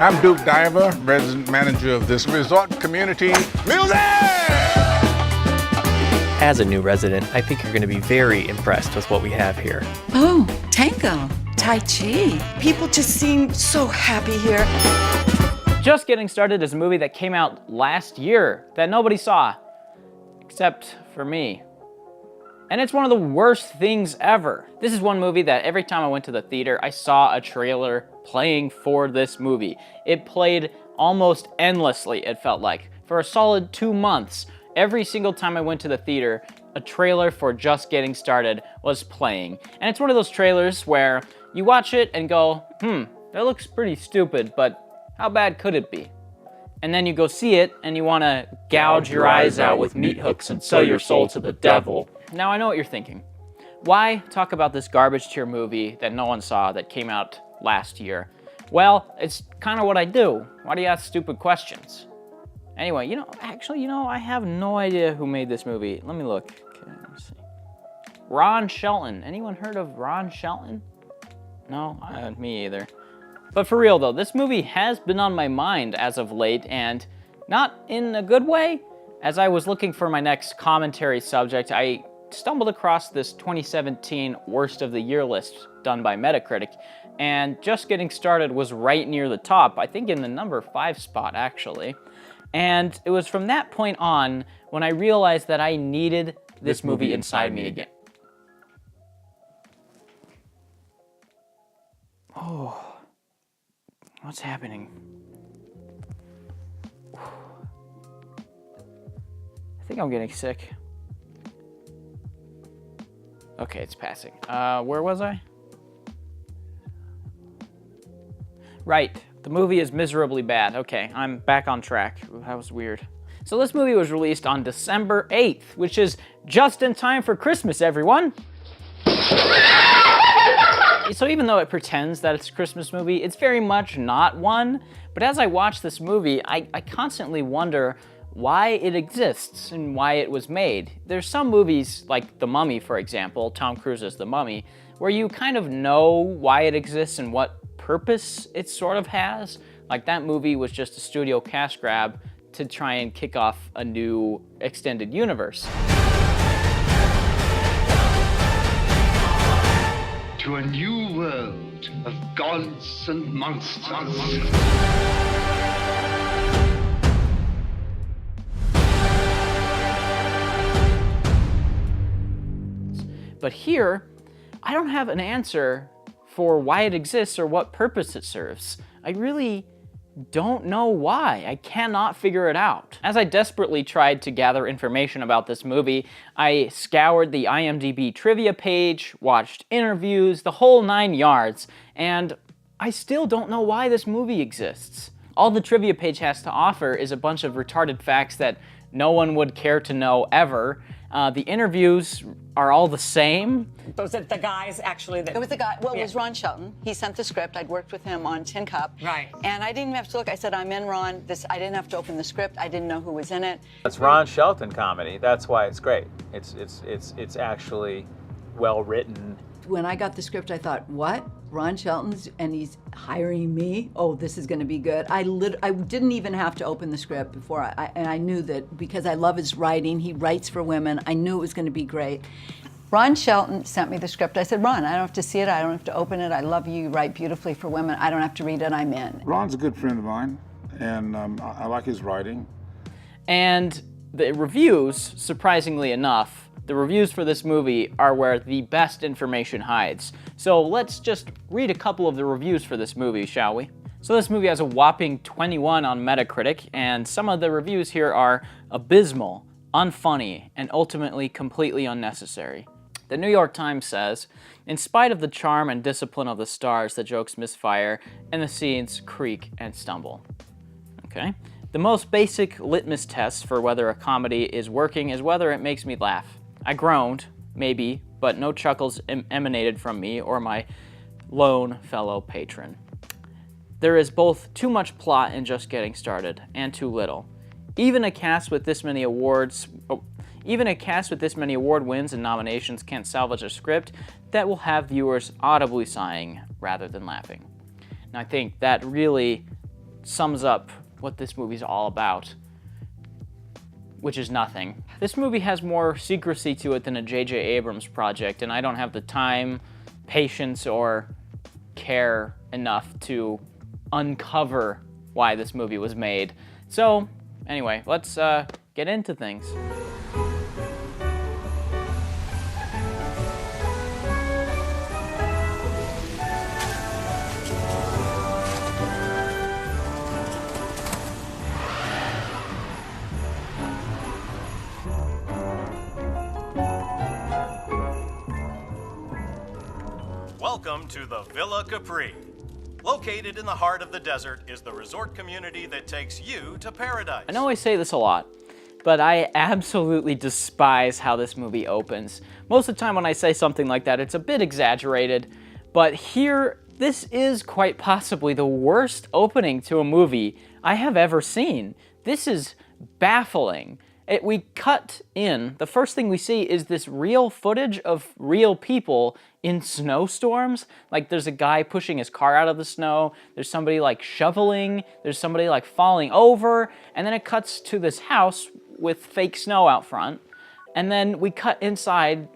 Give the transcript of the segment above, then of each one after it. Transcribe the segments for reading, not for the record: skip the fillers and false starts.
I'm Duke Diver, resident manager of this resort community. Music! As a new resident, I think you're going to be very impressed with what we have here. Oh, tango, tai chi. People just seem so happy here. Just Getting Started is a movie that came out last year that nobody saw, except for me. And it's one of the worst things ever. This is one movie that every time I went to the theater, I saw a trailer playing for this movie. It played almost endlessly, it felt like. For a solid 2 months, every single time I went to the theater, a trailer for Just Getting Started was playing. And it's one of those trailers where you watch it and go, that looks pretty stupid, but how bad could it be? And then you go see it and you want to gouge your eyes out with meat hooks and sell your soul to the devil. Now I know what you're thinking. Why talk about this garbage tier movie that no one saw that came out last year? Well, it's kind of what I do. Why do you ask stupid questions? Anyway, I have no idea who made this movie. Let me look. Okay, let's see. Ron Shelton. Anyone heard of Ron Shelton? No, me either. But for real though, this movie has been on my mind as of late, and not in a good way. As I was looking for my next commentary subject, I stumbled across this 2017 Worst of the Year list done by Metacritic, and Just Getting Started was right near the top, I think in the number 5 spot actually. And it was from that point on when I realized that I needed this movie inside me again. Oh. What's happening? I think I'm getting sick. Okay, it's passing. Where was I? Right, the movie is miserably bad. Okay, I'm back on track. That was weird. So this movie was released on December 8th, which is just in time for Christmas, everyone. So even though it pretends that it's a Christmas movie, it's very much not one. But as I watch this movie, I constantly wonder why it exists and why it was made. There's some movies, like The Mummy, for example, Tom Cruise's The Mummy, where you kind of know why it exists and what purpose it sort of has. Like that movie was just a studio cash grab to try and kick off a new extended universe. To a new world of gods and monsters. But here, I don't have an answer for why it exists or what purpose it serves. I really don't know why. I cannot figure it out. As I desperately tried to gather information about this movie, I scoured the IMDb trivia page, watched interviews, the whole 9 yards, and I still don't know why this movie exists. All the trivia page has to offer is a bunch of retarded facts that no one would care to know ever. The interviews are all the same. Was it the guys actually that... It was the guy, well, it was Ron Shelton. He sent the script. I'd worked with him on Tin Cup. Right. And I didn't even have to look. I said, I'm in, Ron. I didn't have to open the script. I didn't know who was in it. It's Ron Shelton comedy. That's why it's great. It's actually well written. When I got the script, I thought, what? Ron Shelton's, and he's hiring me? Oh, this is gonna be good. I didn't even have to open the script before and I knew that because I love his writing, he writes for women, I knew it was gonna be great. Ron Shelton sent me the script. I said, Ron, I don't have to see it. I don't have to open it. I love you. You write beautifully for women. I don't have to read it. I'm in. Ron's a good friend of mine, and I like his writing. And the reviews, surprisingly enough, the reviews for this movie are where the best information hides. So let's just read a couple of the reviews for this movie, shall we? So this movie has a whopping 21 on Metacritic, and some of the reviews here are abysmal, unfunny, and ultimately completely unnecessary. The New York Times says, in spite of the charm and discipline of the stars, the jokes misfire and the scenes creak and stumble. Okay. The most basic litmus test for whether a comedy is working is whether it makes me laugh. I groaned, maybe, but no chuckles emanated from me or my lone fellow patron. There is both too much plot in Just Getting Started and too little. Even a cast with this many award wins and nominations can't salvage a script that will have viewers audibly sighing rather than laughing. And I think that really sums up what this movie's all about, which is nothing. This movie has more secrecy to it than a J.J. Abrams project, and I don't have the time, patience, or care enough to uncover why this movie was made. So, anyway, let's get into things. Welcome to the Villa Capri. Located in the heart of the desert is the resort community that takes you to paradise. I know I say this a lot, but I absolutely despise how this movie opens. Most of the time when I say something like that, it's a bit exaggerated, but here, this is quite possibly the worst opening to a movie I have ever seen. This is baffling. We cut in, the first thing we see is this real footage of real people in snowstorms. Like there's a guy pushing his car out of the snow, there's somebody like shoveling, there's somebody like falling over, and then it cuts to this house with fake snow out front, and then we cut inside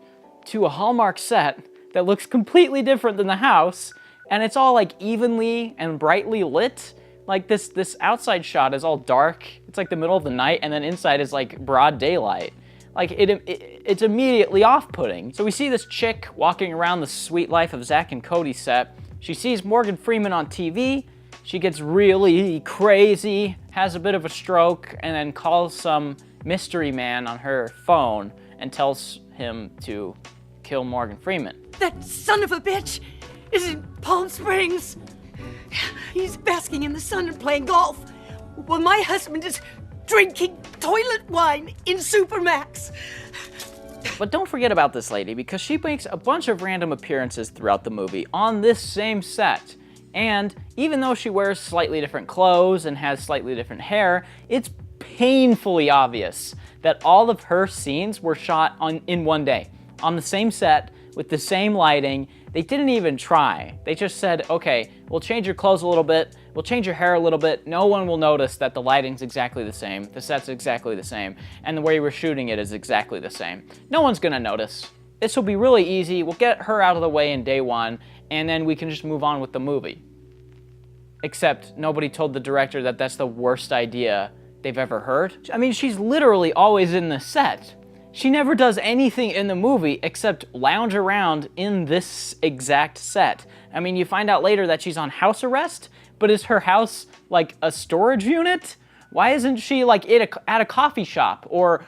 to a Hallmark set that looks completely different than the house, and it's all like evenly and brightly lit. Like this outside shot is all dark, it's like the middle of the night, and then inside is like broad daylight. Like it's immediately off-putting. So we see this chick walking around the Sweet Life of Zack and Cody set. She sees Morgan Freeman on TV, she gets really crazy, has a bit of a stroke, and then calls some mystery man on her phone and tells him to kill Morgan Freeman. That son of a bitch is in Palm Springs. He's basking in the sun and playing golf, while my husband is drinking toilet wine in Supermax. But don't forget about this lady, because she makes a bunch of random appearances throughout the movie on this same set. And even though she wears slightly different clothes and has slightly different hair, it's painfully obvious that all of her scenes were shot in one day, on the same set, with the same lighting. They didn't even try. They just said, okay, we'll change your clothes a little bit, we'll change your hair a little bit, no one will notice that the lighting's exactly the same, the set's exactly the same, and the way we're shooting it is exactly the same. No one's gonna notice. This will be really easy, we'll get her out of the way in day one, and then we can just move on with the movie. Except nobody told the director that that's the worst idea they've ever heard. I mean, she's literally always in the set. She never does anything in the movie except lounge around in this exact set. I mean, you find out later that she's on house arrest, but is her house like a storage unit? Why isn't she like at a coffee shop or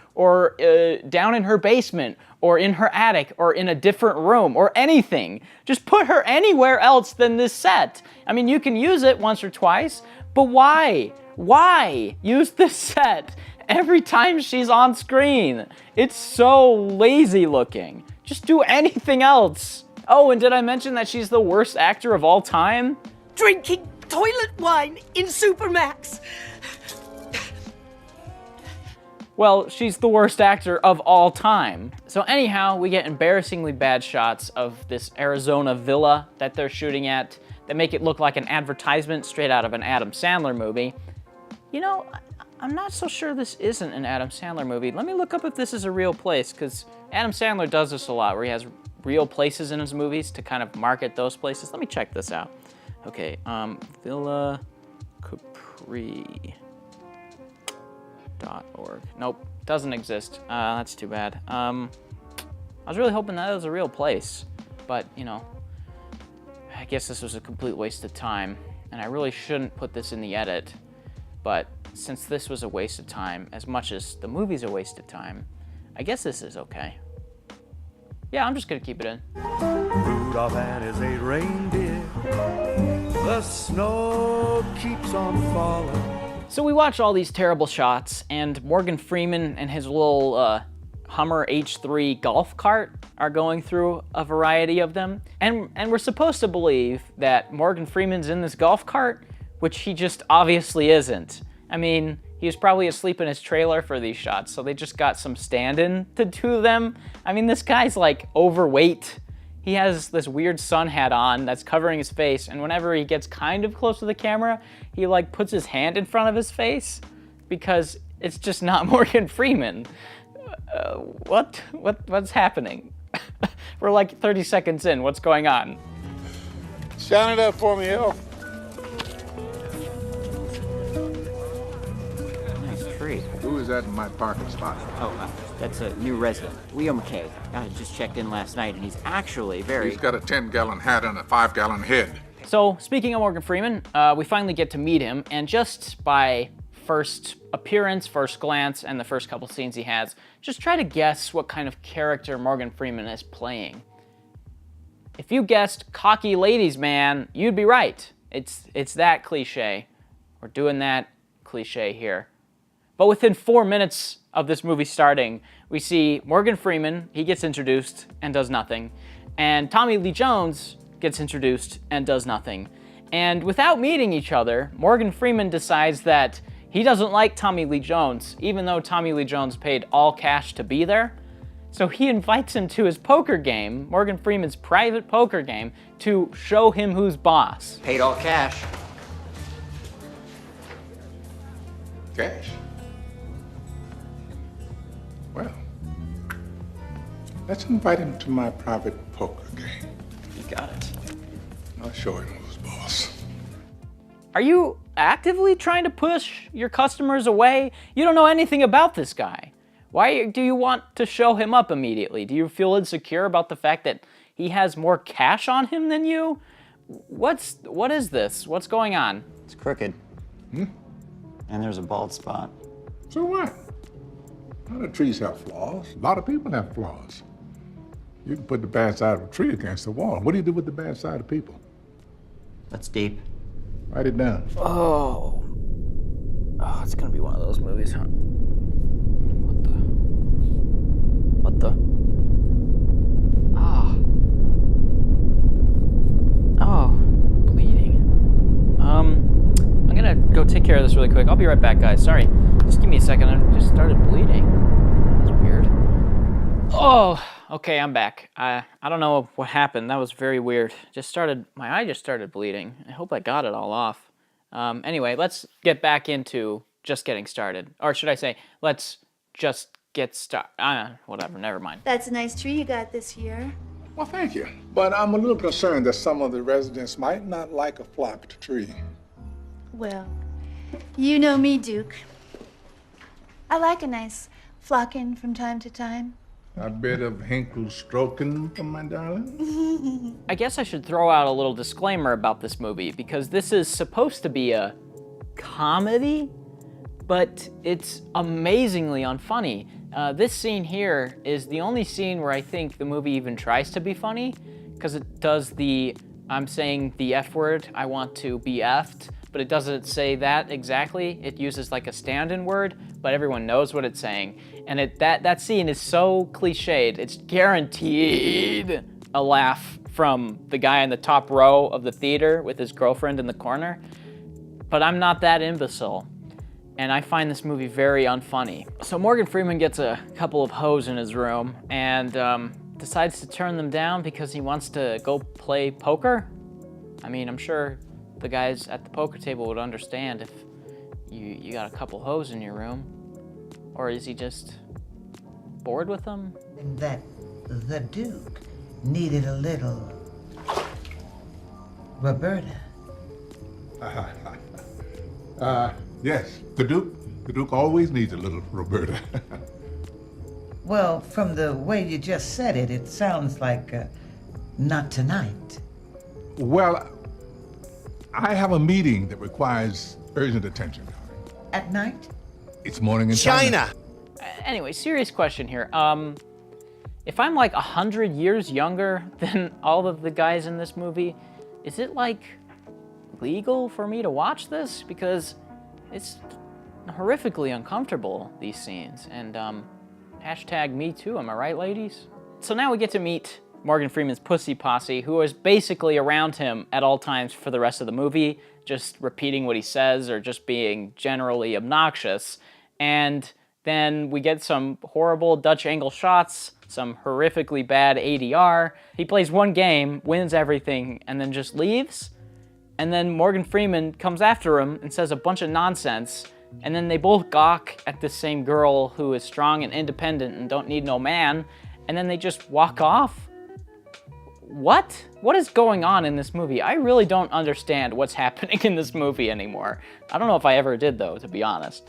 down in her basement or in her attic or in a different room or anything? Just put her anywhere else than this set. I mean, you can use it once or twice, but why? Why use this set every time she's on screen? It's so lazy looking. Just do anything else. Oh, and did I mention that she's the worst actor of all time? Drinking toilet wine in Supermax. Well, she's the worst actor of all time. So anyhow, we get embarrassingly bad shots of this Arizona villa that they're shooting at that make it look like an advertisement straight out of an Adam Sandler movie. You know, I'm not so sure this isn't an Adam Sandler movie. Let me look up if this is a real place, because Adam Sandler does this a lot, where he has real places in his movies to kind of market those places. Let me check this out. Okay, Villa Capri. .org. Nope, doesn't exist. That's too bad. I was really hoping that was a real place, but you know, I guess this was a complete waste of time, and I really shouldn't put this in the edit, but since this was a waste of time, as much as the movie's a waste of time, I guess this is okay. Yeah, I'm just gonna keep it in. Rudolph and his 8 reindeer, the snow keeps on falling. So we watch all these terrible shots, and Morgan Freeman and his little Hummer H3 golf cart are going through a variety of them. And we're supposed to believe that Morgan Freeman's in this golf cart, which he just obviously isn't. I mean, he was probably asleep in his trailer for these shots, so they just got some stand-in to do them. I mean, this guy's like overweight. he has this weird sun hat on that's covering his face, and whenever he gets kind of close to the camera, he like puts his hand in front of his face because it's just not Morgan Freeman. What's happening? We're like 30 seconds in. What's going on? Shine it up for me, Hill. Nice tree. Who is that in my parking spot? Oh, that's a new resident, Leo McKay. I just checked in last night, and he's actually very... He's got a 10-gallon hat and a 5-gallon head. So, speaking of Morgan Freeman, we finally get to meet him, and just by first appearance, first glance, and the first couple scenes he has, just try to guess what kind of character Morgan Freeman is playing. If you guessed cocky ladies man, you'd be right. It's that cliche. We're doing that cliche here. But within 4 minutes of this movie starting, we see Morgan Freeman, he gets introduced and does nothing, and Tommy Lee Jones gets introduced and does nothing. And without meeting each other, Morgan Freeman decides that he doesn't like Tommy Lee Jones, even though Tommy Lee Jones paid all cash to be there. So he invites him to his poker game, Morgan Freeman's private poker game, to show him who's boss. Paid all cash. Cash? Well, let's invite him to my private poker game. You got it. I'll show him who's boss. Are you actively trying to push your customers away? You don't know anything about this guy. Why do you want to show him up immediately? Do you feel insecure about the fact that he has more cash on him than you? What is this? What's going on? It's crooked. Hmm? And there's a bald spot. So what? A lot of trees have flaws. A lot of people have flaws. You can put the bad side of a tree against the wall. What do you do with the bad side of people? That's deep. Write it down. Oh, it's gonna be one of those movies, huh? What the? Oh, bleeding. I'm gonna go take care of this really quick. I'll be right back, guys. Sorry. Just give me a second. I just started bleeding. That's weird. Oh, okay, I'm back. I don't know what happened. That was very weird. My eye just started bleeding. I hope I got it all off. Anyway, let's get back into just getting started. Or should I say, let's just get started. Whatever, never mind. That's a nice tree you got this year. Well, thank you. But I'm a little concerned that some of the residents might not like a flocked tree. Well, you know me, Duke. I like a nice flocking from time to time. A bit of Hinkle stroking from my darling. I guess I should throw out a little disclaimer about this movie, because this is supposed to be a comedy, but it's amazingly unfunny. This scene here is the only scene where I think the movie even tries to be funny, because it does I'm saying the F word, I want to be effed, but it doesn't say that exactly. It uses like a stand-in word, but everyone knows what it's saying. And that scene is so cliched, it's guaranteed a laugh from the guy in the top row of the theater with his girlfriend in the corner. But I'm not that imbecile, and I find this movie very unfunny. So Morgan Freeman gets a couple of hoes in his room and decides to turn them down because he wants to go play poker. I mean, I'm sure the guys at the poker table would understand if you got a couple hoes in your room. Or is he just bored with them? And that the Duke needed a little Roberta. Yes, the Duke always needs a little Roberta. Well, from the way you just said it, it sounds like not tonight. Well, I have a meeting that requires urgent attention. At night? It's morning in China. Anyway, serious question here. If I'm like 100 years younger than all of the guys in this movie, is it like legal for me to watch this? Because it's horrifically uncomfortable, these scenes. And hashtag me too, am I right, ladies? So now we get to meet Morgan Freeman's pussy posse, who is basically around him at all times for the rest of the movie, just repeating what he says or just being generally obnoxious. And Then we get some horrible Dutch angle shots, some horrifically bad ADR. He plays one game, wins everything, and then just leaves. And then Morgan Freeman comes after him and says a bunch of nonsense. And then they both gawk at the same girl who is strong and independent and don't need no man. And then they just walk off. What? What is going on in this movie? I really don't understand what's happening in this movie anymore. I don't know if I ever did though, to be honest.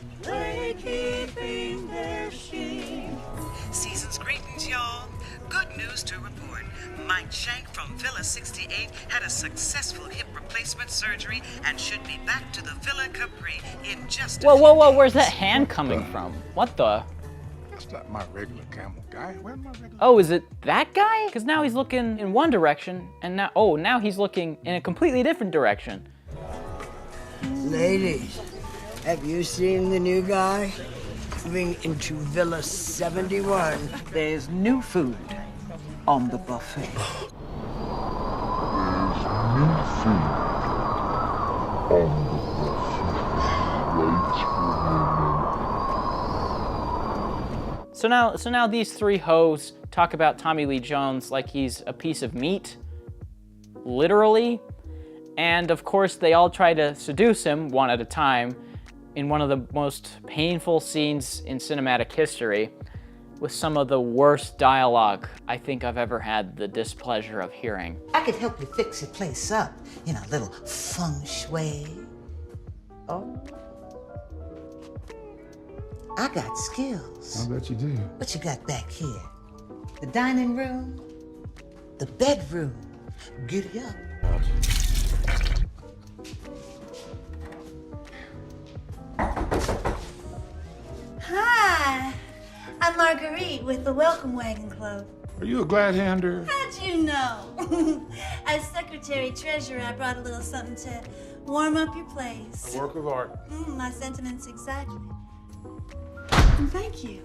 Season's greetings, y'all. Good news to report. Mike Shank from Villa 68 had a successful hip replacement surgery and should be back to the Villa Capri in just a Whoa, few whoa, whoa, days. where's that hand coming from? What the? That's not my regular camel guy. Where's my regular? Oh, is it that guy? Because now he's looking in one direction, and now he's looking in a completely different direction. Ladies, have you seen the new guy? Moving into Villa 71. There's new food on the buffet. So now these three hoes talk about Tommy Lee Jones like he's a piece of meat, literally. And of course they all try to seduce him one at a time in one of the most painful scenes in cinematic history with some of the worst dialogue I think I've ever had the displeasure of hearing. I could help you fix your place up in a little feng shui. Oh. I got skills. I bet you do. What you got back here? The dining room? The bedroom? Giddy up. Hi, I'm Marguerite with the Welcome Wagon Club. Are you a glad hander? How'd you know? As secretary treasurer, I brought a little something to warm up your place. A work of art. My sentiments exactly. And thank you.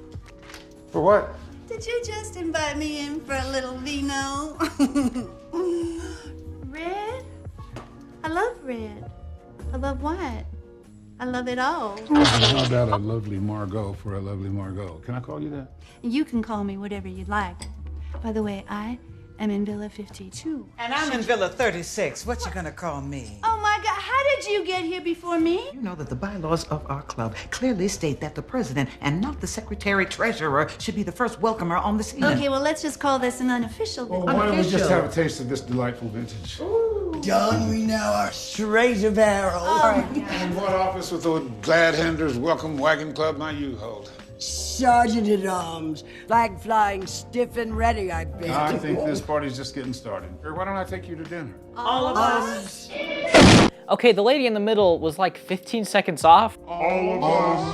For what? Did you just invite me in for a little vino? Red? I love red. I love white. I love it all. How about a lovely Margot for a lovely Margot? Can I call you that? You can call me whatever you'd like. By the way, I am in Villa 52. And I'm in Villa 36. What you gonna call me? Oh my God, how did you get here before me? You know that the bylaws of our club clearly state that the president and not the secretary-treasurer should be the first welcomer on the scene. Okay, well, let's just call this an unofficial visit. Why don't we just have a taste of this delightful vintage? Don, we now are straight a barrel. In what office with the Glad Handers Welcome Wagon Club now you hold? Sergeant at Arms, flag flying stiff and ready, I bet. I think this party's just getting started. Why don't I take you to dinner? All of us. Okay, the lady in the middle was like 15 seconds off. All of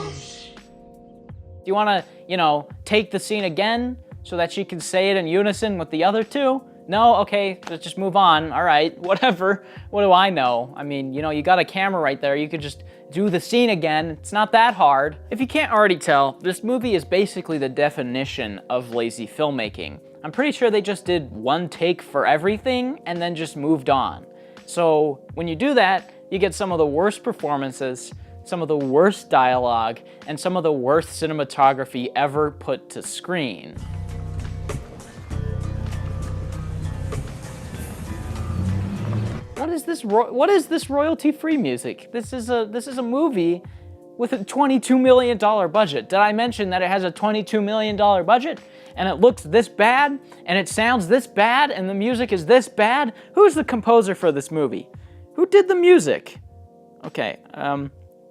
us. Do you want to, take the scene again so that she can say it in unison with the other two? No? Okay, let's just move on. All right, whatever. What do I know? I mean, you got a camera right there. You could just do the scene again. It's not that hard. If you can't already tell, this movie is basically the definition of lazy filmmaking. I'm pretty sure they just did one take for everything and then just moved on. So when you do that, you get some of the worst performances, some of the worst dialogue, and some of the worst cinematography ever put to screen. What is this royalty-free music? This is a movie with a $22 million budget. Did I mention that it has a $22 million budget? And it looks this bad, and it sounds this bad, and the music is this bad? Who's the composer for this movie? Who did the music? Okay,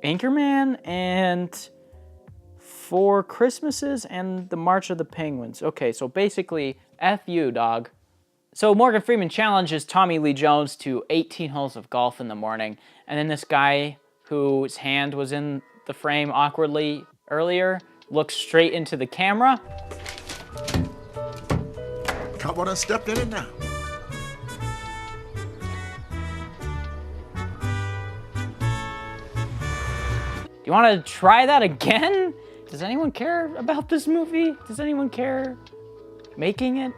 Anchorman and Four Christmases and The March of the Penguins. Okay, so basically, F you, dog. So Morgan Freeman challenges Tommy Lee Jones to 18 holes of golf in the morning, and then this guy whose hand was in the frame awkwardly earlier looks straight into the camera. Cowboy done stepped in it now. Do you want to try that again? Does anyone care about this movie? Does anyone care making it?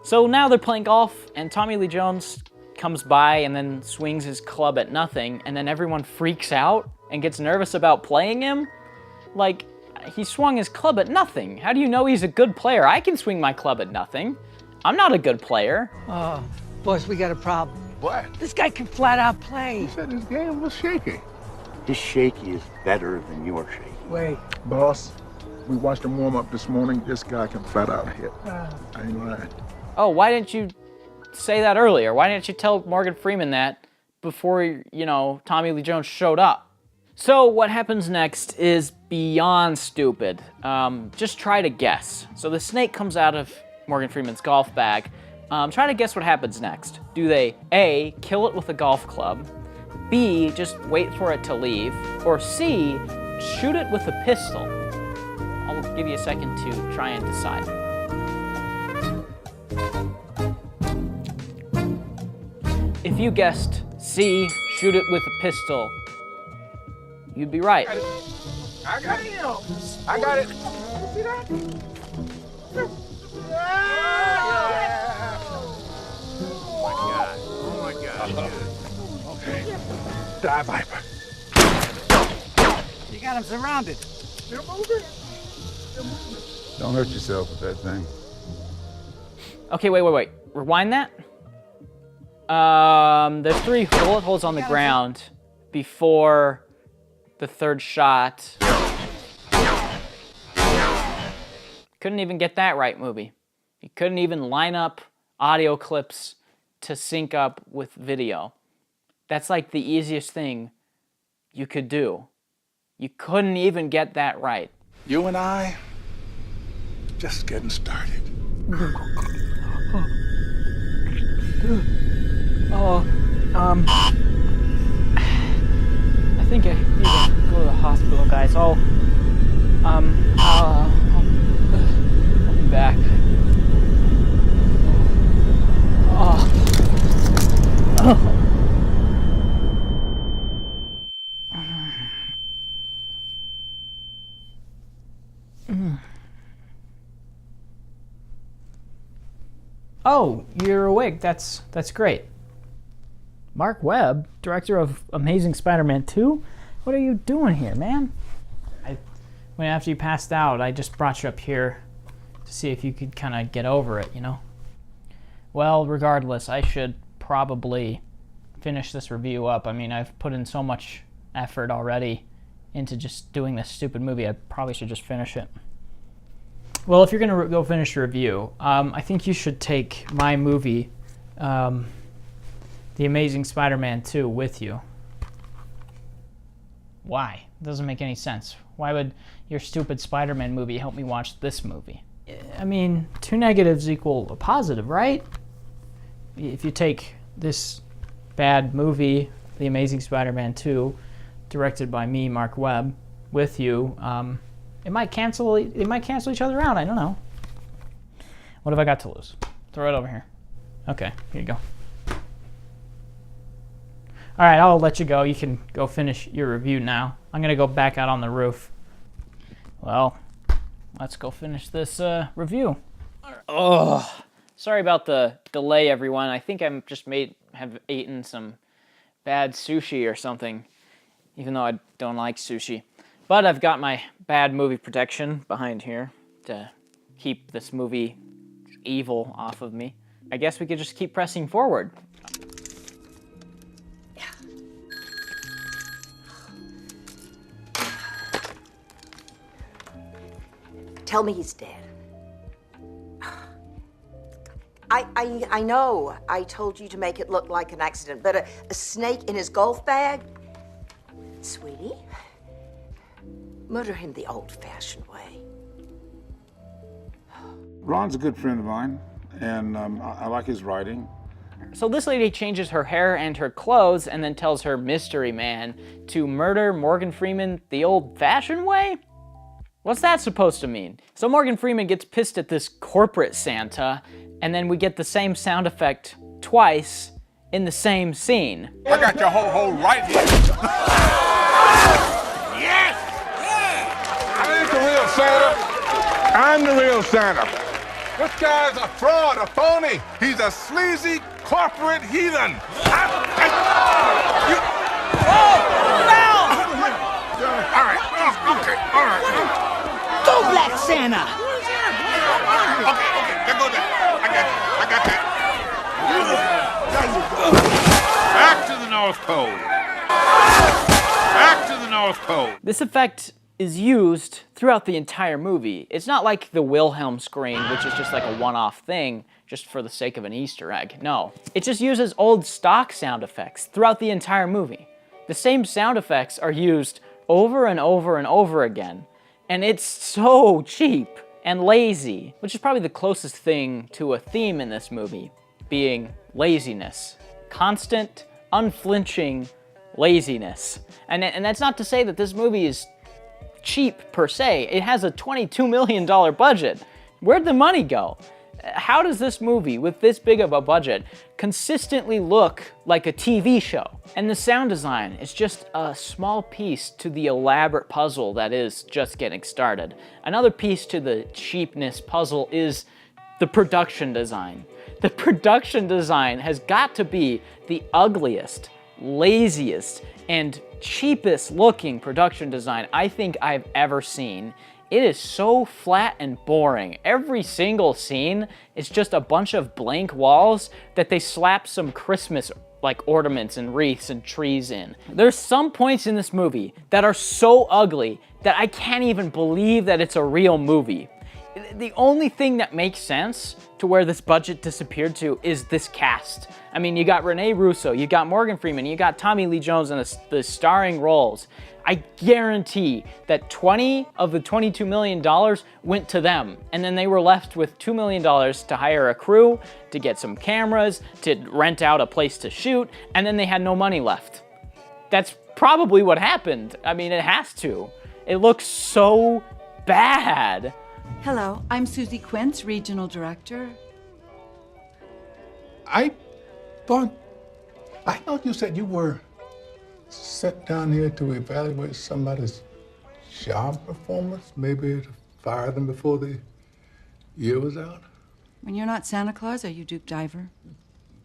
So now they're playing golf, and Tommy Lee Jones comes by and then swings his club at nothing, and then everyone freaks out and gets nervous about playing him. Like, he swung his club at nothing. How do you know he's a good player? I can swing my club at nothing. I'm not a good player. Oh, boss, we got a problem. What? This guy can flat out play. He said his game was shaky. His shaky is better than your shaky. Wait. Boss, we watched him warm up this morning. This guy can flat out hit. I ain't lying. Oh, why didn't you say that earlier? Why didn't you tell Morgan Freeman that before, you know, Tommy Lee Jones showed up? So what happens next is beyond stupid. Just try to guess. So the snake comes out of Morgan Freeman's golf bag. Try to guess what happens next. Do they A, kill it with a golf club, B, just wait for it to leave, or C, shoot it with a pistol? I'll give you a second to try and decide. If you guessed C, shoot it with a pistol, you'd be right. I got it. I got it. See that? Oh my God. Okay. Die, Viper. You got him surrounded. They're moving. Don't hurt yourself with that thing. Okay, wait. Rewind that. There's 3 bullet holes on the ground before the third shot. Couldn't even get that right, movie. You couldn't even line up audio clips to sync up with video. That's like the easiest thing you could do. You couldn't even get that right. You and I, just getting started. I think I need to go to the hospital, guys. I'll be back. Oh, you're awake. That's great. Mark Webb, director of Amazing Spider-Man 2? What are you doing here, man? After you passed out, I just brought you up here to see if you could kind of get over it, you know? Well, regardless, I should probably finish this review up. I mean, I've put in so much effort already into just doing this stupid movie. I probably should just finish it. Well, if you're going to go finish your review, I think you should take my movie, The Amazing Spider-Man 2, with you. Why? It doesn't make any sense. Why would your stupid Spider-Man movie help me watch this movie? I mean, 2 negatives equal a positive, right? If you take this bad movie, The Amazing Spider-Man 2, directed by me, Mark Webb, with you, it might cancel each other out. I don't know. What have I got to lose? Throw it over here. Okay, here you go. All right, I'll let you go. You can go finish your review now. I'm gonna go back out on the roof. Well, let's go finish this review. Oh, sorry about the delay, everyone. I think I just have eaten some bad sushi or something, even though I don't like sushi. But I've got my bad movie protection behind here to keep this movie evil off of me. I guess we could just keep pressing forward. Tell me he's dead. I know I told you to make it look like an accident, but a snake in his golf bag? Sweetie, murder him the old-fashioned way. Ron's a good friend of mine, and I like his writing. So this lady changes her hair and her clothes and then tells her mystery man to murder Morgan Freeman the old-fashioned way? What's that supposed to mean? So Morgan Freeman gets pissed at this corporate Santa, and then we get the same sound effect twice in the same scene. I got your ho-ho right here. Yes! I ain't the real Santa. I'm the real Santa. This guy's a fraud, a phony. He's a sleazy corporate heathen. All right, okay, all right. Santa. Okay, there go that. I got that. Back to the North Pole. Back to the North Pole. This effect is used throughout the entire movie. It's not like the Wilhelm scream, which is just like a one-off thing, just for the sake of an Easter egg. No, it just uses old stock sound effects throughout the entire movie. The same sound effects are used over and over and over again, and it's so cheap and lazy, which is probably the closest thing to a theme in this movie, being laziness. Constant, unflinching laziness. And that's not to say that this movie is cheap per se. It has a $22 million budget. Where'd the money go? How does this movie, with this big of a budget, consistently look like a TV show? And the sound design is just a small piece to the elaborate puzzle that is just getting started. Another piece to the cheapness puzzle is the production design. The production design has got to be the ugliest, laziest, and cheapest looking production design I think I've ever seen. It is so flat and boring. Every single scene is just a bunch of blank walls that they slap some Christmas like ornaments and wreaths and trees in. There's some points in this movie that are so ugly that I can't even believe that it's a real movie. The only thing that makes sense to where this budget disappeared to is this cast. I mean, you got Rene Russo, you got Morgan Freeman, you got Tommy Lee Jones in the starring roles. I guarantee that 20 of the $22 million went to them, and then they were left with $2 million to hire a crew, to get some cameras, to rent out a place to shoot, and then they had no money left. That's probably what happened. I mean, it has to. It looks so bad. Hello, I'm Susie Quince, Regional Director. I thought you said you were set down here to evaluate somebody's job performance, maybe to fire them before the year was out? When you're not Santa Claus, are you Duke Diver?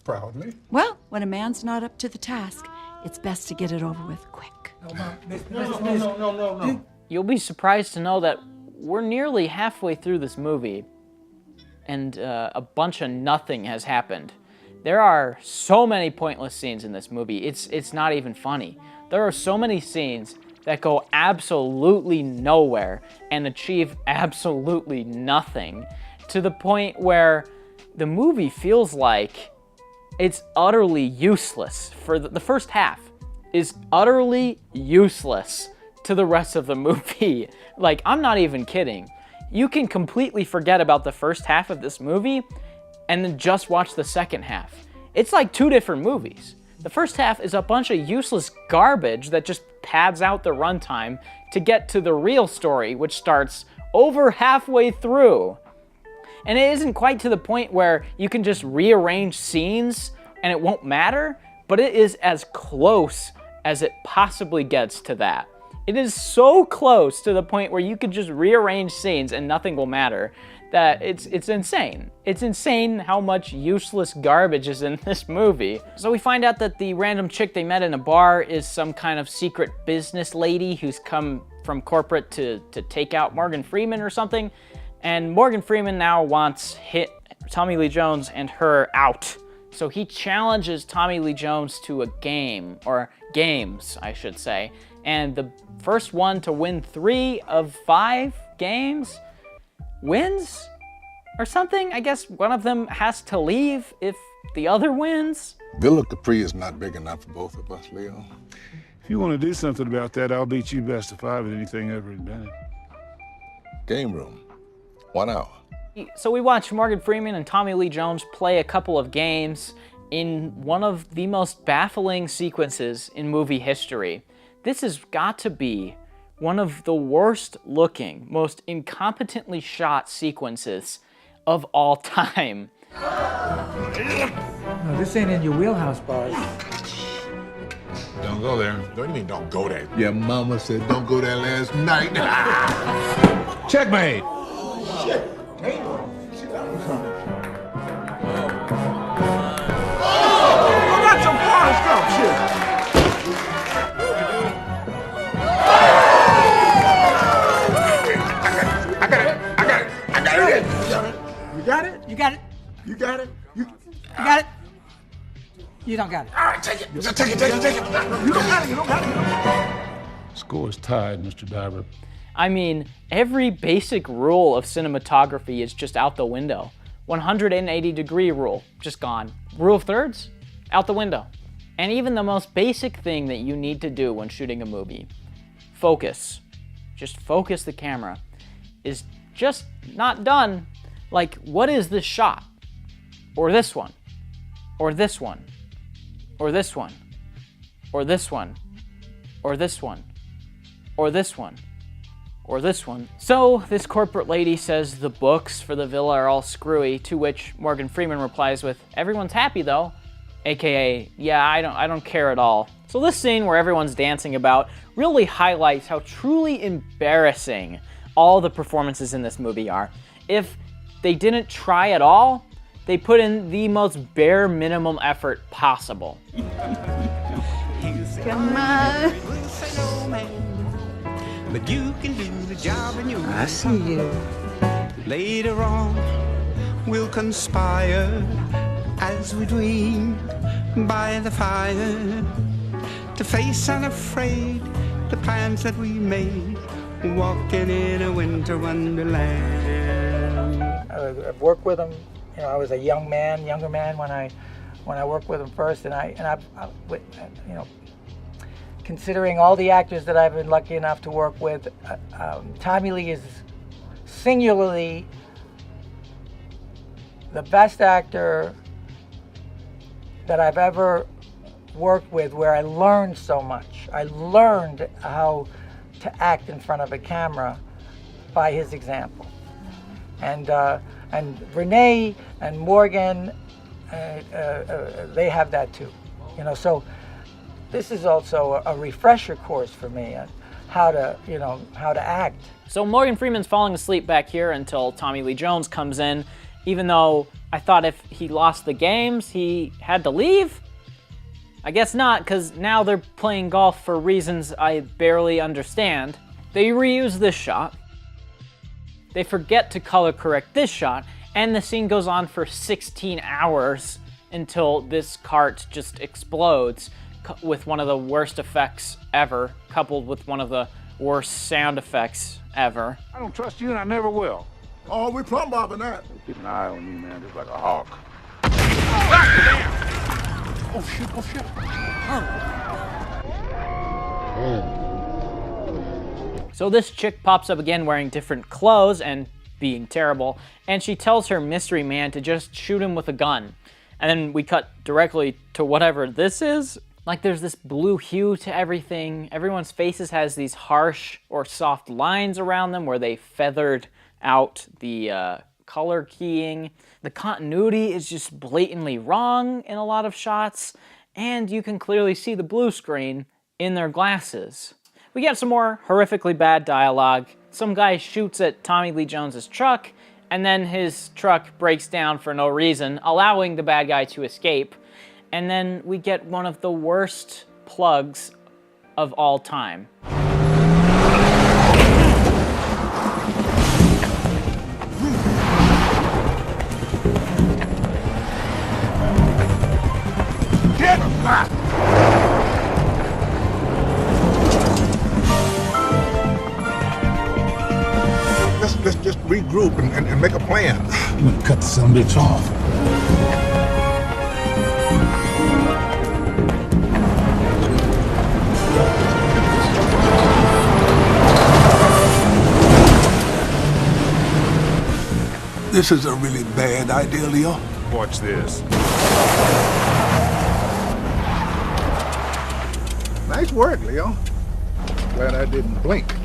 Proudly. Well, when a man's not up to the task, it's best to get it over with quick. No. You'll be surprised to know that we're nearly halfway through this movie, and a bunch of nothing has happened. There are so many pointless scenes in this movie, it's not even funny. There are so many scenes that go absolutely nowhere and achieve absolutely nothing, to the point where the movie feels like it's utterly useless. For the first half is utterly useless to the rest of the movie. Like, I'm not even kidding. You can completely forget about the first half of this movie and then just watch the second half. It's like two different movies. The first half is a bunch of useless garbage that just pads out the runtime to get to the real story, which starts over halfway through. And it isn't quite to the point where you can just rearrange scenes and it won't matter, but it is as close as it possibly gets to that. It is so close to the point where you could just rearrange scenes and nothing will matter that it's insane. It's insane how much useless garbage is in this movie. So we find out that the random chick they met in a bar is some kind of secret business lady who's come from corporate to take out Morgan Freeman or something. And Morgan Freeman now wants Tommy Lee Jones and her out. So he challenges Tommy Lee Jones to a game, or games, I should say. And the first one to win 3 of 5 games wins or something. I guess one of them has to leave if the other wins. Villa Capri is not big enough for both of us, Leo. If you want to do something about that, I'll beat you best of 5 at anything ever invented. Game room, 1 hour. So we watch Morgan Freeman and Tommy Lee Jones play a couple of games in one of the most baffling sequences in movie history. This has got to be one of the worst looking, most incompetently shot sequences of all time. No, this ain't in your wheelhouse, boss. Don't go there. What do you mean don't go there? Your mama said don't go there last night. Checkmate. Shit. I got some bars, go, shit. I got it. got it? You got it? You got it? You don't got it. All right, take it. Take it. You don't got it. You don't got it. Score is tied, Mr. Diver. I mean, every basic rule of cinematography is just out the window. 180-degree rule, just gone. Rule of thirds, out the window. And even the most basic thing that you need to do when shooting a movie, focus. Just focus the camera, is just not done. Like, what is this shot? Or this one? Or this one? Or this one? Or this one? Or this one? Or this one? Or this one. So this corporate lady says the books for the villa are all screwy, to which Morgan Freeman replies with, "Everyone's happy though." AKA, yeah, I don't care at all. So this scene where everyone's dancing about really highlights how truly embarrassing all the performances in this movie are. If they didn't try at all, they put in the most bare minimum effort possible. Come on. But you can do the job and you. I see you. Later on, we'll conspire as we dream by the fire to face unafraid the plans that we made, walking in a winter wonderland. I've worked with him. You know, I was a younger man when I worked with him first, and I you know, considering all the actors that I've been lucky enough to work with, Tommy Lee is singularly the best actor that I've ever worked with, where I learned so much. I learned how to act in front of a camera by his example. And Rene and Morgan, they have that too. You know, so this is also a refresher course for me on how to act. So Morgan Freeman's falling asleep back here until Tommy Lee Jones comes in, even though I thought if he lost the games, he had to leave? I guess not, because now they're playing golf for reasons I barely understand. They reuse this shot. They forget to color correct this shot, and the scene goes on for 16 hours until this cart just explodes with one of the worst effects ever, coupled with one of the worst sound effects ever. I don't trust you and I never will. Oh, we're plumb bobbing that. Keep an eye on you, man, just like a hawk. Oh, shit, oh, shit. So this chick pops up again wearing different clothes and being terrible, and she tells her mystery man to just shoot him with a gun. And then we cut directly to whatever this is. Like, there's this blue hue to everything. Everyone's faces has these harsh or soft lines around them where they feathered out the color keying. The continuity is just blatantly wrong in a lot of shots, and you can clearly see the blue screen in their glasses. We get some more horrifically bad dialogue. Some guy shoots at Tommy Lee Jones's truck, and then his truck breaks down for no reason, allowing the bad guy to escape. And then we get one of the worst plugs of all time. Get back! Let's just regroup and make a plan. I'm gonna cut the son of a bitch off. This is a really bad idea, Leo. Watch this. Nice work, Leo. Glad I didn't blink.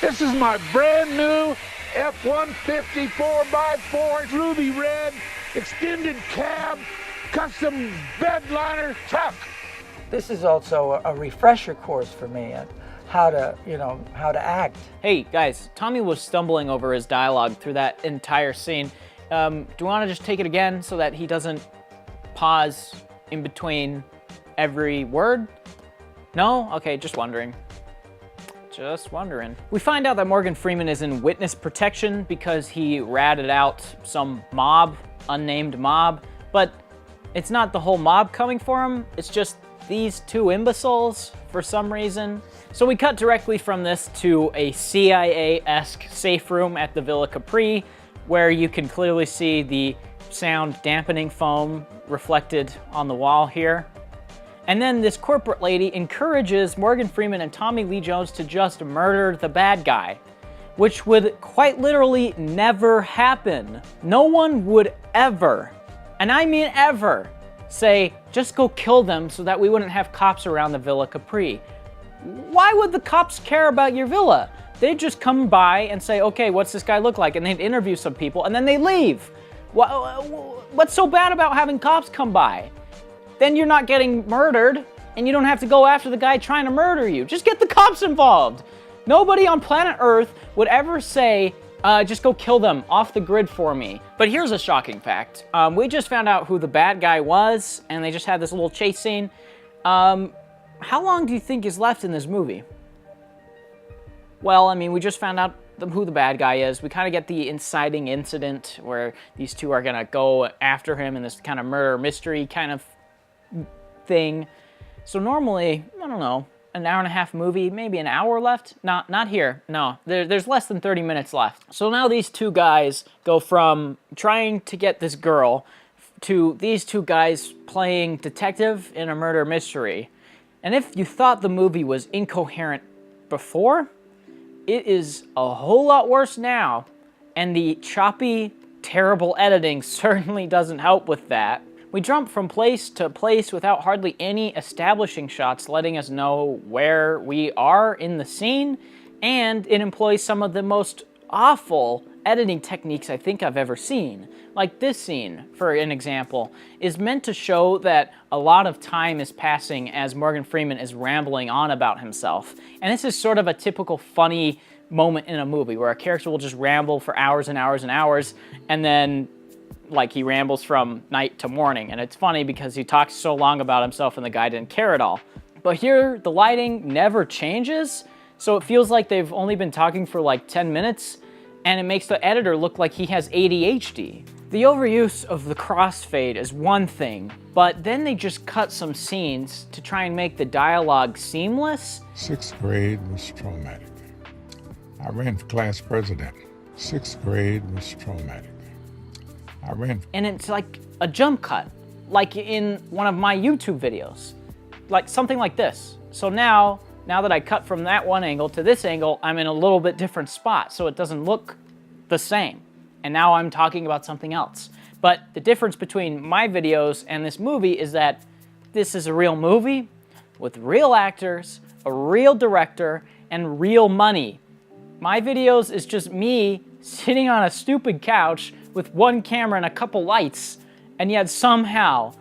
This is my brand new F-150 4x4 ruby red extended cab custom bedliner truck. This is also a refresher course for me on how to act. Hey guys, Tommy was stumbling over his dialogue through that entire scene. Do you want to just take it again so that he doesn't pause in between every word? No? Okay, just wondering. Just wondering. We find out that Morgan Freeman is in witness protection because he ratted out some mob, unnamed mob, but it's not the whole mob coming for him, it's just these two imbeciles for some reason. So we cut directly from this to a CIA-esque safe room at the Villa Capri, where you can clearly see the sound dampening foam reflected on the wall here. And then this corporate lady encourages Morgan Freeman and Tommy Lee Jones to just murder the bad guy, which would quite literally never happen. No one would ever, and I mean ever, say, just go kill them so that we wouldn't have cops around the Villa Capri. Why would the cops care about your villa? They'd just come by and say, okay, what's this guy look like? And they'd interview some people and then they leave. What's so bad about having cops come by? Then you're not getting murdered and you don't have to go after the guy trying to murder you. Just get the cops involved. Nobody on planet Earth would ever say, just go kill them off the grid for me. But here's a shocking fact. We just found out who the bad guy was and they just had this little chase scene. How long do you think is left in this movie? Well, I mean, we just found out who the bad guy is. We kind of get the inciting incident where these two are gonna go after him in this kind of murder mystery kind of thing. So normally, I don't know, an hour and a half movie, maybe an hour left? Not here, no. There's less than 30 minutes left. So now these two guys go from trying to get this girl to these two guys playing detective in a murder mystery. And if you thought the movie was incoherent before, it is a whole lot worse now. And the choppy, terrible editing certainly doesn't help with that. We jump from place to place without hardly any establishing shots letting us know where we are in the scene, and it employs some of the most awful editing techniques I think I've ever seen. Like this scene, for an example, is meant to show that a lot of time is passing as Morgan Freeman is rambling on about himself. And this is sort of a typical funny moment in a movie where a character will just ramble for hours and hours and hours, and then like he rambles from night to morning. And it's funny because he talks so long about himself and the guy didn't care at all. But here, the lighting never changes, so it feels like they've only been talking for like 10 minutes, and it makes the editor look like he has ADHD. The overuse of the crossfade is one thing, but then they just cut some scenes to try and make the dialogue seamless. 6th grade was traumatic. I ran for class president. 6th grade was traumatic. And it's like a jump cut, like in one of my YouTube videos, like something like this. So now that I cut from that one angle to this angle, I'm in a little bit different spot, so it doesn't look the same. And now I'm talking about something else. But the difference between my videos and this movie is that this is a real movie with real actors, a real director, and real money. My videos is just me sitting on a stupid couch with one camera and a couple lights, and yet somehow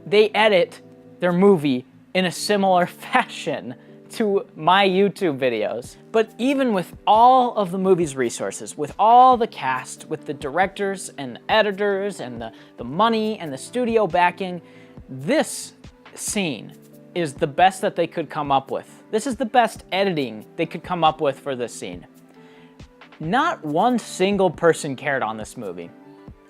they edit their movie in a similar fashion to my YouTube videos. But even with all of the movie's resources, with all the cast, with the directors and the editors and the money and the studio backing, this scene is the best that they could come up with. This is the best editing they could come up with for this scene. Not one single person cared on this movie.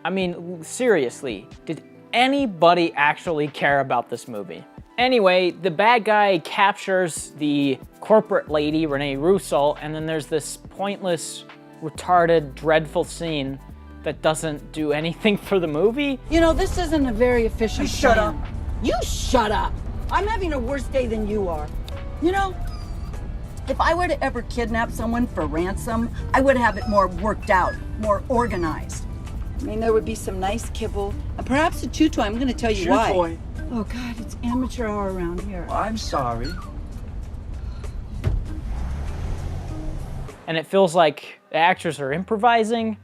I mean, seriously, did anybody actually care about this movie? Anyway, the bad guy captures the corporate lady, Rene Russo, and then there's this pointless, retarded, dreadful scene that doesn't do anything for the movie. You know, this isn't a very efficient Shut plan. up. You shut up. I'm having a worse day than you are. You know, if I were to ever kidnap someone for ransom, I would have it more worked out, more organized. I mean, there would be some nice kibble, and perhaps a chew toy. I'm going to tell you Chew why. toy? Oh, God, it's amateur hour around here. I'm sorry. And it feels like the actors are improvising.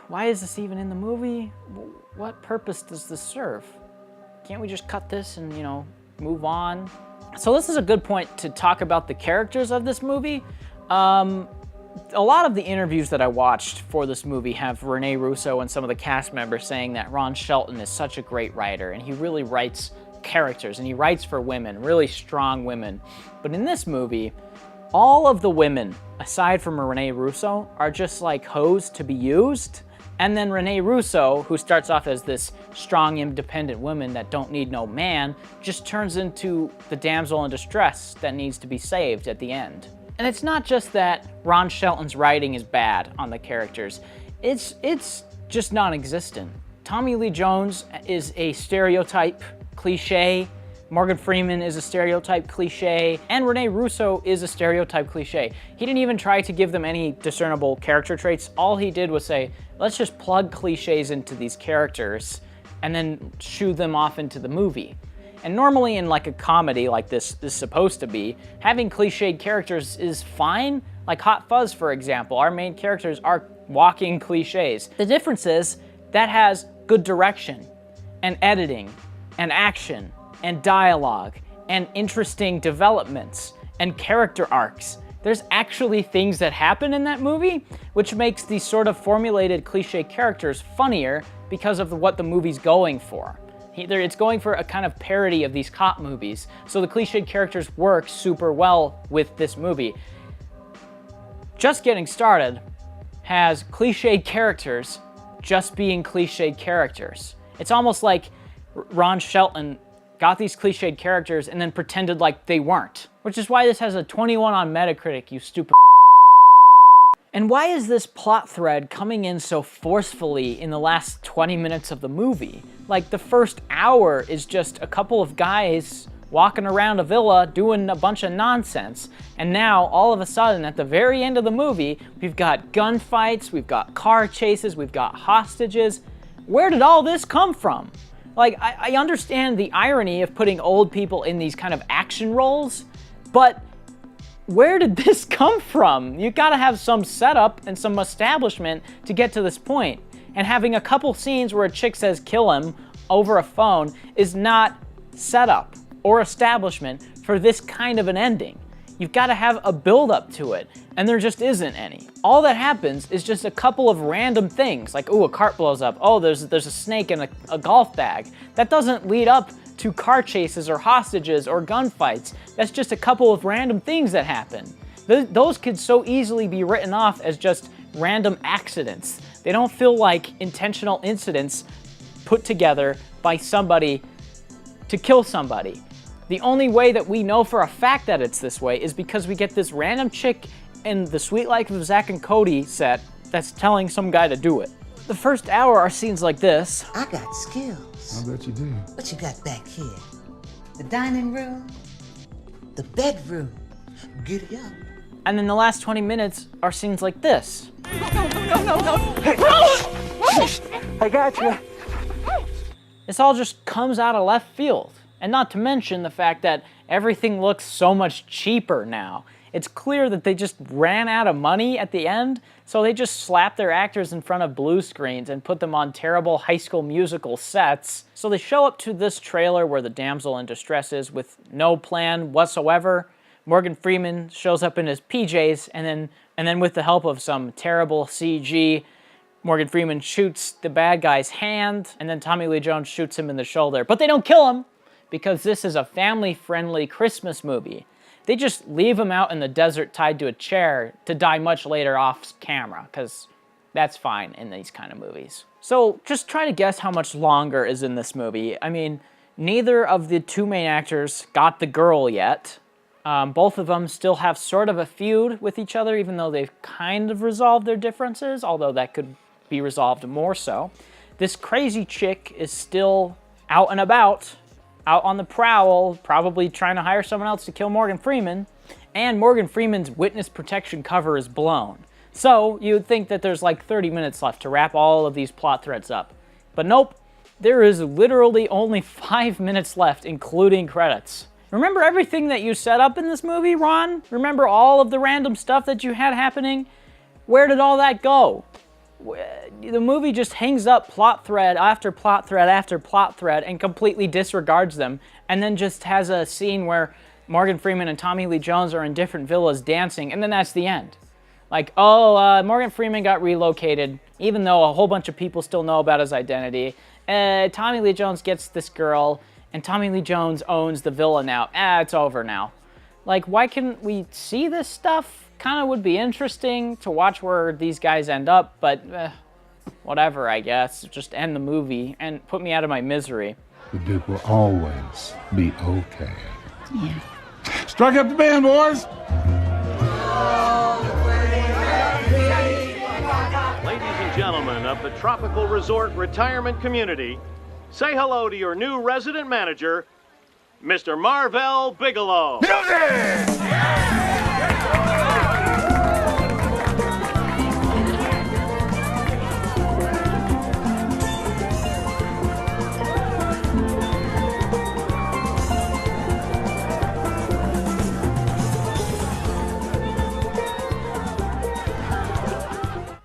Why is this even in the movie? What purpose does this serve? Can't we just cut this and, you know, move on? So this is a good point to talk about the characters of this movie. A lot of the interviews that I watched for this movie have Rene Russo and some of the cast members saying that Ron Shelton is such a great writer and he really writes characters, and he writes for women, really strong women. But in this movie, all of the women, aside from Rene Russo, are just like hoes to be used. And then Rene Russo, who starts off as this strong, independent woman that don't need no man, just turns into the damsel in distress that needs to be saved at the end. And it's not just that Ron Shelton's writing is bad on the characters. It's just non-existent. Tommy Lee Jones is a stereotype cliche. Morgan Freeman is a stereotype cliche, and Rene Russo is a stereotype cliche. He didn't even try to give them any discernible character traits. All he did was say, let's just plug cliches into these characters and then shoo them off into the movie. And normally in like a comedy like this is supposed to be, having cliched characters is fine. Like Hot Fuzz, for example, our main characters are walking cliches. The difference is that has good direction and editing and action and dialogue, and interesting developments, and character arcs. There's actually things that happen in that movie, which makes these sort of formulated cliche characters funnier because of what the movie's going for. It's going for a kind of parody of these cop movies, so the cliched characters work super well with this movie. Just Getting Started has cliched characters just being cliched characters. It's almost like Ron Shelton got these cliched characters and then pretended like they weren't. Which is why this has a 21 on Metacritic, you stupid. And why is this plot thread coming in so forcefully in the last 20 minutes of the movie? Like, the first hour is just a couple of guys walking around a villa doing a bunch of nonsense. And now, all of a sudden, at the very end of the movie, we've got gunfights, we've got car chases, we've got hostages. Where did all this come from? Like, I understand the irony of putting old people in these kind of action roles, but where did this come from? You gotta have some setup and some establishment to get to this point. And having a couple scenes where a chick says kill him over a phone is not setup or establishment for this kind of an ending. You've gotta have a build up to it, and there just isn't any. All that happens is just a couple of random things, like, ooh, a cart blows up, oh, there's a snake in a golf bag. That doesn't lead up to car chases or hostages or gunfights. That's just a couple of random things that happen. Those could so easily be written off as just random accidents. They don't feel like intentional incidents put together by somebody to kill somebody. The only way that we know for a fact that it's this way is because we get this random chick in the Sweet Life of Zack and Cody set that's telling some guy to do it. The first hour are scenes like this. I got skills. I bet you do. What you got back here? The dining room? The bedroom? Giddy up. And then the last 20 minutes are scenes like this. No. Hey, I got you. This all just comes out of left field. And not to mention the fact that everything looks so much cheaper now. It's clear that they just ran out of money at the end, so they just slapped their actors in front of blue screens and put them on terrible High School Musical sets. So they show up to this trailer where the damsel in distress is with no plan whatsoever. Morgan Freeman shows up in his PJs, and then with the help of some terrible CG, Morgan Freeman shoots the bad guy's hand, and then Tommy Lee Jones shoots him in the shoulder. But they don't kill him, because this is a family-friendly Christmas movie. They just leave him out in the desert tied to a chair to die much later off camera, because that's fine in these kind of movies. So just try to guess how much longer is in this movie. I mean, neither of the two main actors got the girl yet. Both of them still have sort of a feud with each other, even though they've kind of resolved their differences, although that could be resolved more so. This crazy chick is still out and about, out on the prowl, probably trying to hire someone else to kill Morgan Freeman, and Morgan Freeman's witness protection cover is blown. So you would think that there's like 30 minutes left to wrap all of these plot threads up. But nope, there is literally only 5 minutes left, including credits. Remember everything that you set up in this movie, Ron? Remember all of the random stuff that you had happening? Where did all that go? The movie just hangs up plot thread after plot thread after plot thread and completely disregards them, and then just has a scene where Morgan Freeman and Tommy Lee Jones are in different villas dancing, and then that's the end. Like, oh, Morgan Freeman got relocated, even though a whole bunch of people still know about his identity. Tommy Lee Jones gets this girl, and Tommy Lee Jones owns the villa now. It's over now. Like, why couldn't we see this stuff? Kind of would be interesting to watch where these guys end up, but whatever, I guess. Just end the movie and put me out of my misery. The Duke will always be okay. Yeah. Strike up the band, boys! Ladies and gentlemen of the Tropical Resort Retirement Community, say hello to your new resident manager, Mr. Marvell Bigelow.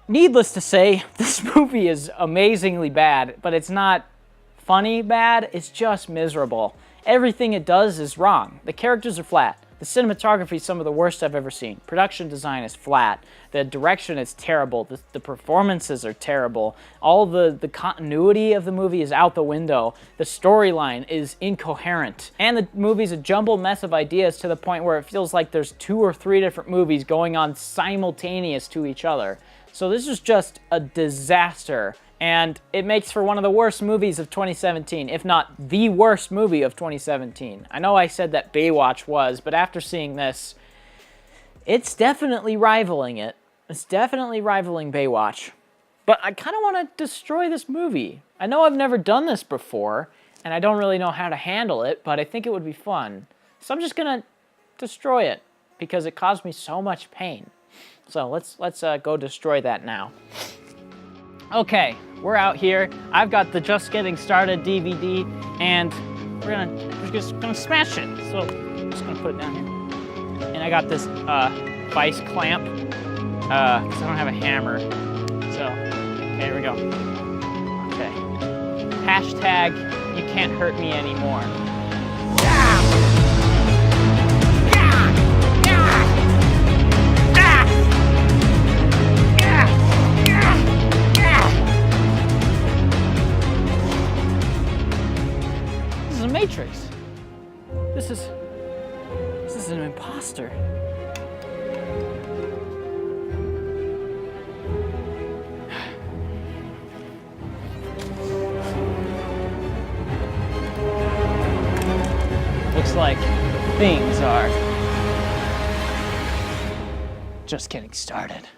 Needless to say, this movie is amazingly bad, but it's not funny bad, it's just miserable. Everything it does is wrong. The characters are flat. The cinematography is some of the worst I've ever seen. Production design is flat. The direction is terrible. The performances are terrible. All the continuity of the movie is out the window. The storyline is incoherent. And the movie's a jumbled mess of ideas to the point where it feels like there's 2 or 3 different movies going on simultaneous to each other. So this is just a disaster, and it makes for one of the worst movies of 2017, if not the worst movie of 2017. I know I said that Baywatch was, but after seeing this, it's definitely rivaling it. It's definitely rivaling Baywatch. But I kind of want to destroy this movie. I know I've never done this before, and I don't really know how to handle it, but I think it would be fun. So I'm just gonna destroy it, because it caused me so much pain. So let's go destroy that now. Okay, we're out here. I've got the Just Getting Started DVD, and we're just gonna smash it. So I'm just gonna put it down here. And I got this vice clamp, because I don't have a hammer. So, okay, here we go. Okay. Hashtag, you can't hurt me anymore. Matrix. This is an imposter. Looks like things are just getting started.